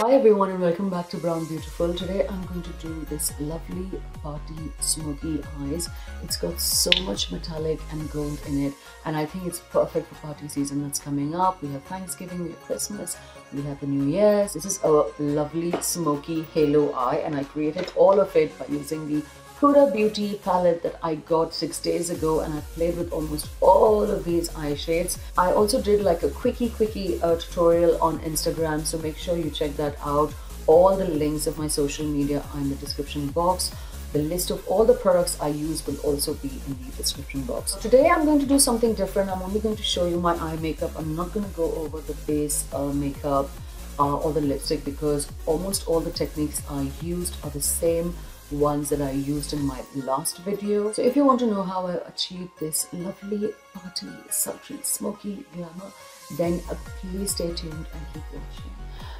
Hi everyone and welcome back to Brown Beautiful. Today I'm going to do this lovely party smoky eyes. It's got so much metallic and gold in it, and I think it's perfect for party season that's coming up. We have Thanksgiving, we have Christmas, we have the New Year's. This is a lovely smoky halo eye, and I created all of it by using the Huda Beauty palette that I got 6 days ago, and I played with almost all of these eye shades. I also did like a quickie tutorial on Instagram, so make sure you check that out. All the links of my social media are in the description box. The list of all the products I use will also be in the description box. Today I'm going to do something different. I'm only going to show you my eye makeup. I'm not going to go over the base makeup or the lipstick, because almost all the techniques I used are the same ones that I used in my last video. So if you want to know how I achieved this lovely party, sultry, smoky glamour, then please stay tuned and keep watching.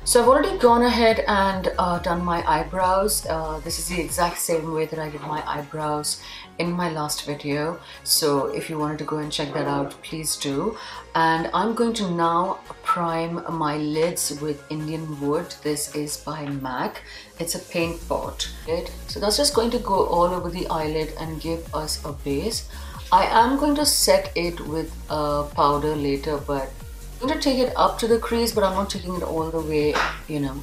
So I've already gone ahead and done my eyebrows. This is the exact same way that I did my eyebrows in my last video. So if you wanted to go and check that out, please do. And I'm going to now prime my lids with Indianwood. This is by MAC. It's a Paintpot lid. So that's just going to go all over the eyelid and give us a base. I am going to set it with a powder later, but I'm going to take it up to the crease, but I'm not taking it all the way,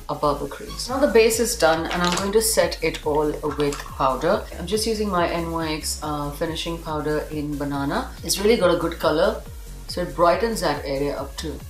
above the crease. Now the base is done, and I'm going to set it all with powder. I'm just using my NYX finishing powder in Banana. It's really got a good color, so it brightens that area up too.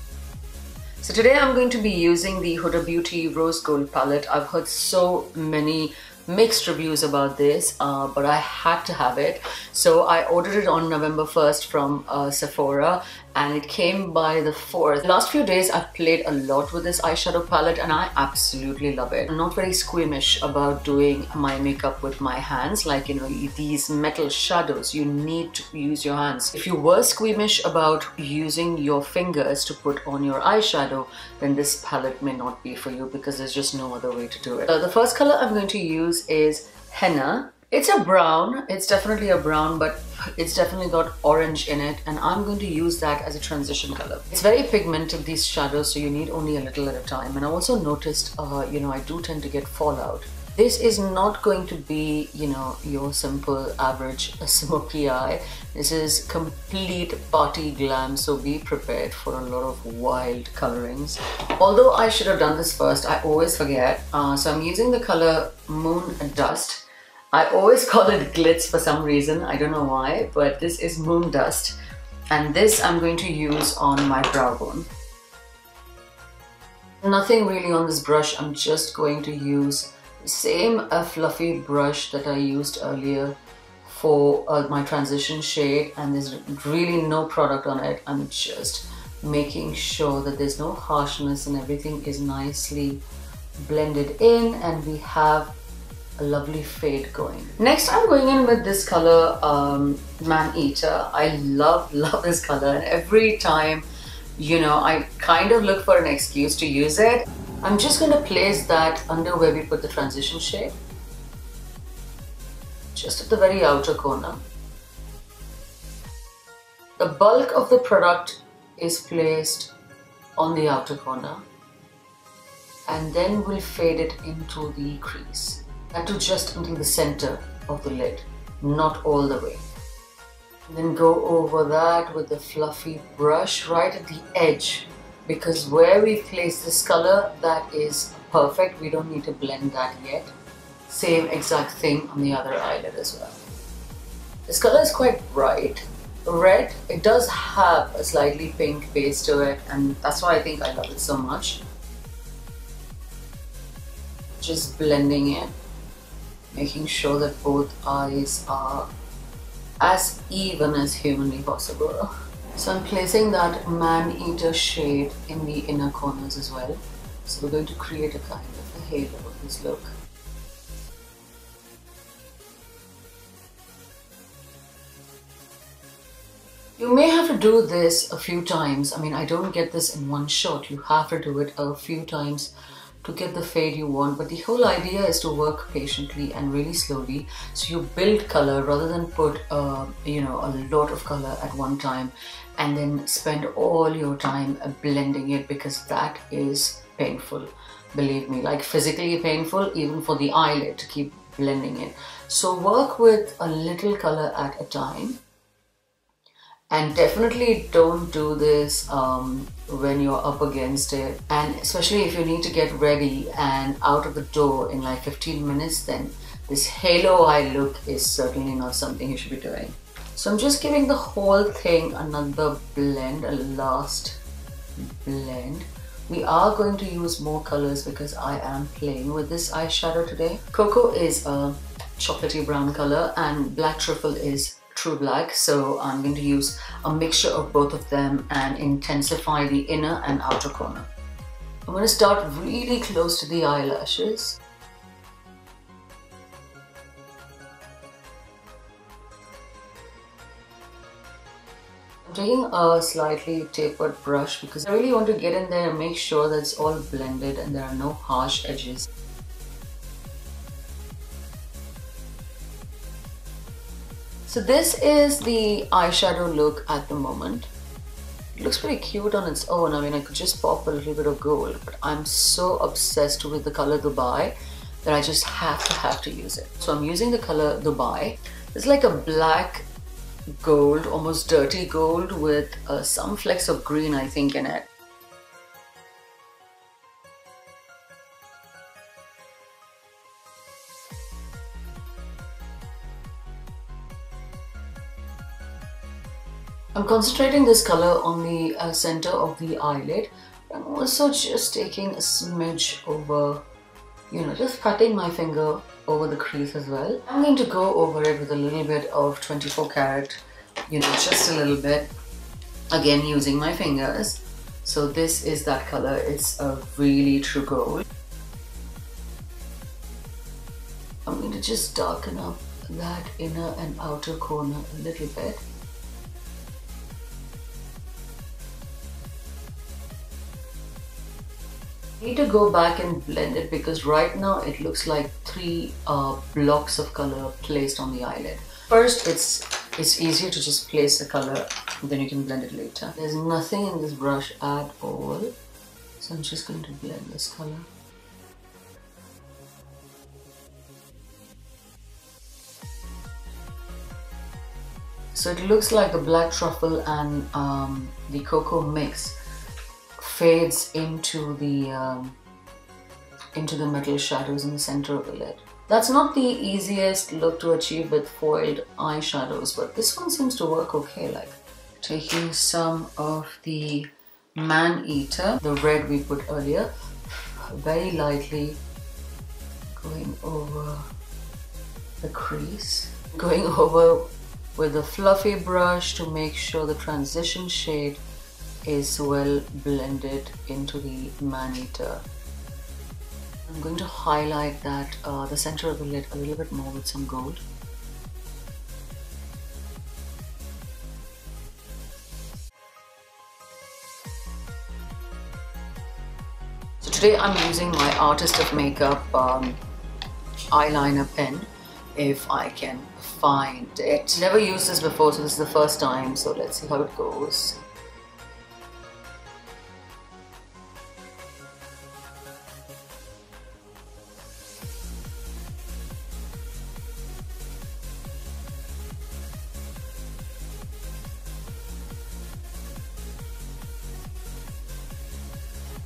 So today I'm going to be using the Huda Beauty Rose Gold palette. I've heard so many mixed reviews about this, but I had to have it. So I ordered it on November 1st from Sephora, and it came by the 4th. The last few days I've played a lot with this eyeshadow palette, and I absolutely love it. I'm not very squeamish about doing my makeup with my hands. Like, these metal shadows, you need to use your hands. If you were squeamish about using your fingers to put on your eyeshadow, then this palette may not be for you, because there's just no other way to do it. The first color I'm going to use is Henna. It's a brown. It's definitely a brown, but it's definitely got orange in it, and I'm going to use that as a transition color. It's very pigmented, these shadows, so you need only a little at a time. And I also noticed, I do tend to get fallout. This is not going to be, your simple average smoky eye. This is complete party glam, so be prepared for a lot of wild colorings. Although I should have done this first, I always forget. So I'm using the color Moondust. I always call it glitz for some reason, I don't know why, but this is Moondust, and this I'm going to use on my brow bone. Nothing really on this brush. I'm just going to use the same fluffy brush that I used earlier for my transition shade, and there's really no product on it. I'm just making sure that there's no harshness and everything is nicely blended in, and we have a lovely fade going. Next I'm going in with this color Maneater. I love this color, and every time I kind of look for an excuse to use it. I'm just going to place that under where we put the transition shade, just at the very outer corner. The bulk of the product is placed on the outer corner, and then we'll fade it into the crease. And to just until the center of the lid, not all the way. And then go over that with the fluffy brush right at the edge, because where we place this color, that is perfect. We don't need to blend that yet. Same exact thing on the other eyelid as well. This color is quite bright. Red, it does have a slightly pink base to it, and that's why I think I love it so much. Just blending it, making sure that both eyes are as even as humanly possible. So I'm placing that Maneater shade in the inner corners as well. So we're going to create a kind of a halo of this look. You may have to do this a few times. I mean, I don't get this in one shot. You have to do it a few times to get the fade you want, but the whole idea is to work patiently and really slowly, so you build color rather than put a lot of color at one time and then spend all your time blending it, because that is painful. believe me, like physically painful even for the eyelid to keep blending it. So work with a little color at a time. And definitely don't do this when you're up against it, and especially if you need to get ready and out of the door in like 15 minutes, then this halo eye look is certainly not something you should be doing. So I'm just giving the whole thing another blend, a last blend. We are going to use more colors because I am playing with this eyeshadow today. Cocoa is a chocolatey brown color and Black Truffle is True Black, so I'm going to use a mixture of both of them and intensify the inner and outer corner. I'm going to start really close to the eyelashes. I'm taking a slightly tapered brush because I really want to get in there and make sure that it's all blended and there are no harsh edges. So this is the eyeshadow look at the moment. It looks pretty cute on its own. I mean, I could just pop a little bit of gold, but I'm so obsessed with the color Dubai that I just have to use it. So I'm using the color Dubai. It's like a black gold, almost dirty gold with some flecks of green, I think, in it. I'm concentrating this color on the center of the eyelid. I'm also just taking a smidge over, you know, just patting my finger over the crease as well. I'm going to go over it with a little bit of 24 karat, you know, just a little bit. Again, using my fingers. So this is that color. It's a really true gold. I'm going to just darken up that inner and outer corner a little bit. I need to go back and blend it because right now it looks like three blocks of color placed on the eyelid. First, it's easier to just place the color, then you can blend it later. There's nothing in this brush at all, so I'm just going to blend this color. So it looks like the Black Truffle and the Cocoa mix fades into the metal shadows in the center of the lid. That's not the easiest look to achieve with foiled eyeshadows, but this one seems to work okay. Like taking some of the Maneater, the red we put earlier, very lightly going over the crease, going over with a fluffy brush to make sure the transition shade is well blended into the Maneater. I'm going to highlight that the center of the lid a little bit more with some gold. So today I'm using my Artist of Makeup eyeliner pen, if I can find it. Never used this before, so this is the first time, so let's see how it goes.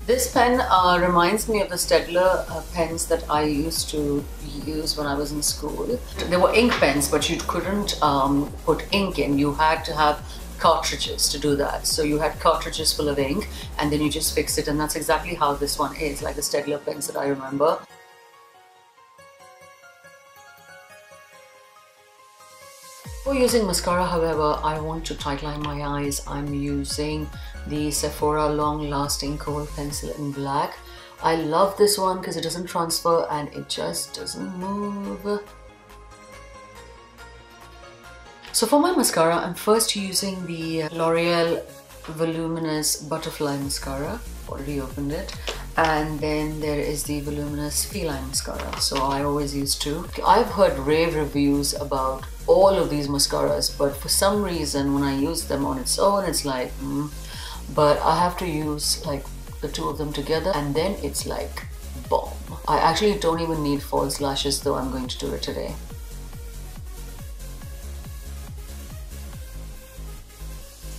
This pen reminds me of the Staedtler pens that I used to use when I was in school. They were ink pens, but you couldn't put ink in. You had to have cartridges to do that. So you had cartridges full of ink and then you just fix it, and that's exactly how this one is, like the Staedtler pens that I remember. For using mascara, however, I want to tightline my eyes. I'm using the Sephora Long Lasting Kohl pencil in black. I love this one because it doesn't transfer and it just doesn't move. So for my mascara, I'm first using the L'Oreal Voluminous Butterfly Mascara. Already opened it. And then there is the Voluminous Féline Mascara. So I always use two. I've heard rave reviews about all of these mascaras, but for some reason when I use them on its own, it's like, but I have to use like the two of them together and then it's like bomb. I actually don't even need false lashes, though I'm going to do it today.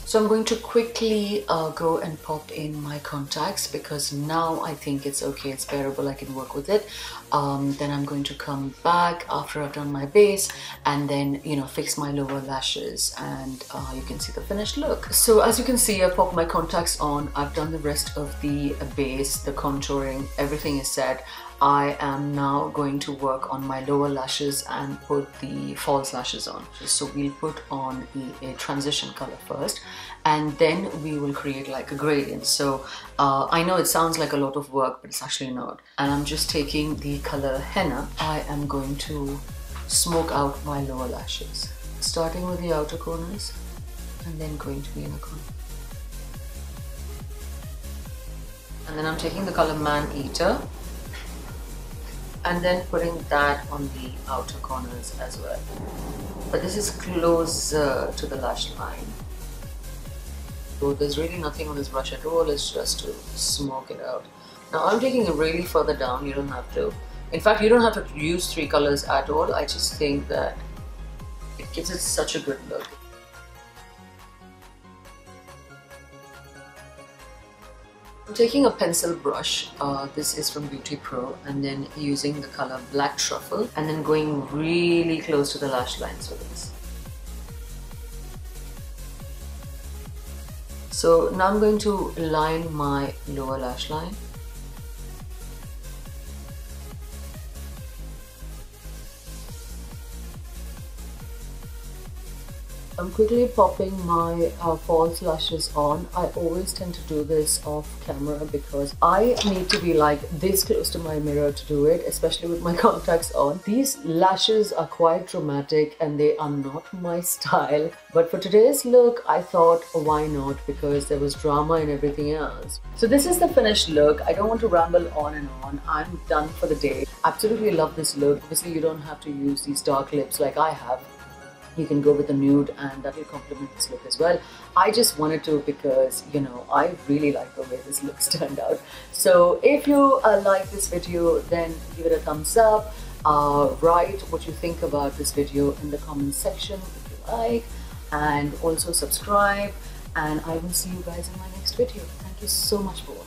So I'm going to quickly go and pop in my contacts because now I think it's okay, it's bearable, I can work with it. Then I'm going to come back after I've done my base and then, you know, fix my lower lashes, and you can see the finished look. So as you can see, I've popped my contacts on, I've done the rest of the base, the contouring, everything is set. I am now going to work on my lower lashes and put the false lashes on. So we'll put on a transition color first, and then we will create like a gradient. So I know it sounds like a lot of work, but it's actually not. And I'm just taking the color Henna. I am going to smoke out my lower lashes, starting with the outer corners and then going to the inner corner. And then I'm taking the color Maneater and then putting that on the outer corners as well. But this is closer to the lash line. So there's really nothing on this brush at all, it's just to smoke it out. Now I'm taking it really further down, you don't have to. In fact, you don't have to use 3 colors at all. I just think that it gives it such a good look. I'm taking a pencil brush, this is from Beauty Pro, and then using the color Black Truffle and then going really close to the lash lines with this. So now I'm going to line my lower lash line. I'm quickly popping my false lashes on. I always tend to do this off camera because I need to be like this close to my mirror to do it, especially with my contacts on. These lashes are quite dramatic and they are not my style. But for today's look, I thought, why not? Because there was drama and everything else. So this is the finished look. I don't want to ramble on and on. I'm done for the day. Absolutely love this look. Obviously, you don't have to use these dark lips like I have. You can go with a nude and that will complement this look as well. I just wanted to because, you know, I really like the way this looks turned out. So if you like this video, then give it a thumbs up. Write what you think about this video in the comment section if you like, and also subscribe, and I will see you guys in my next video. Thank you so much for watching.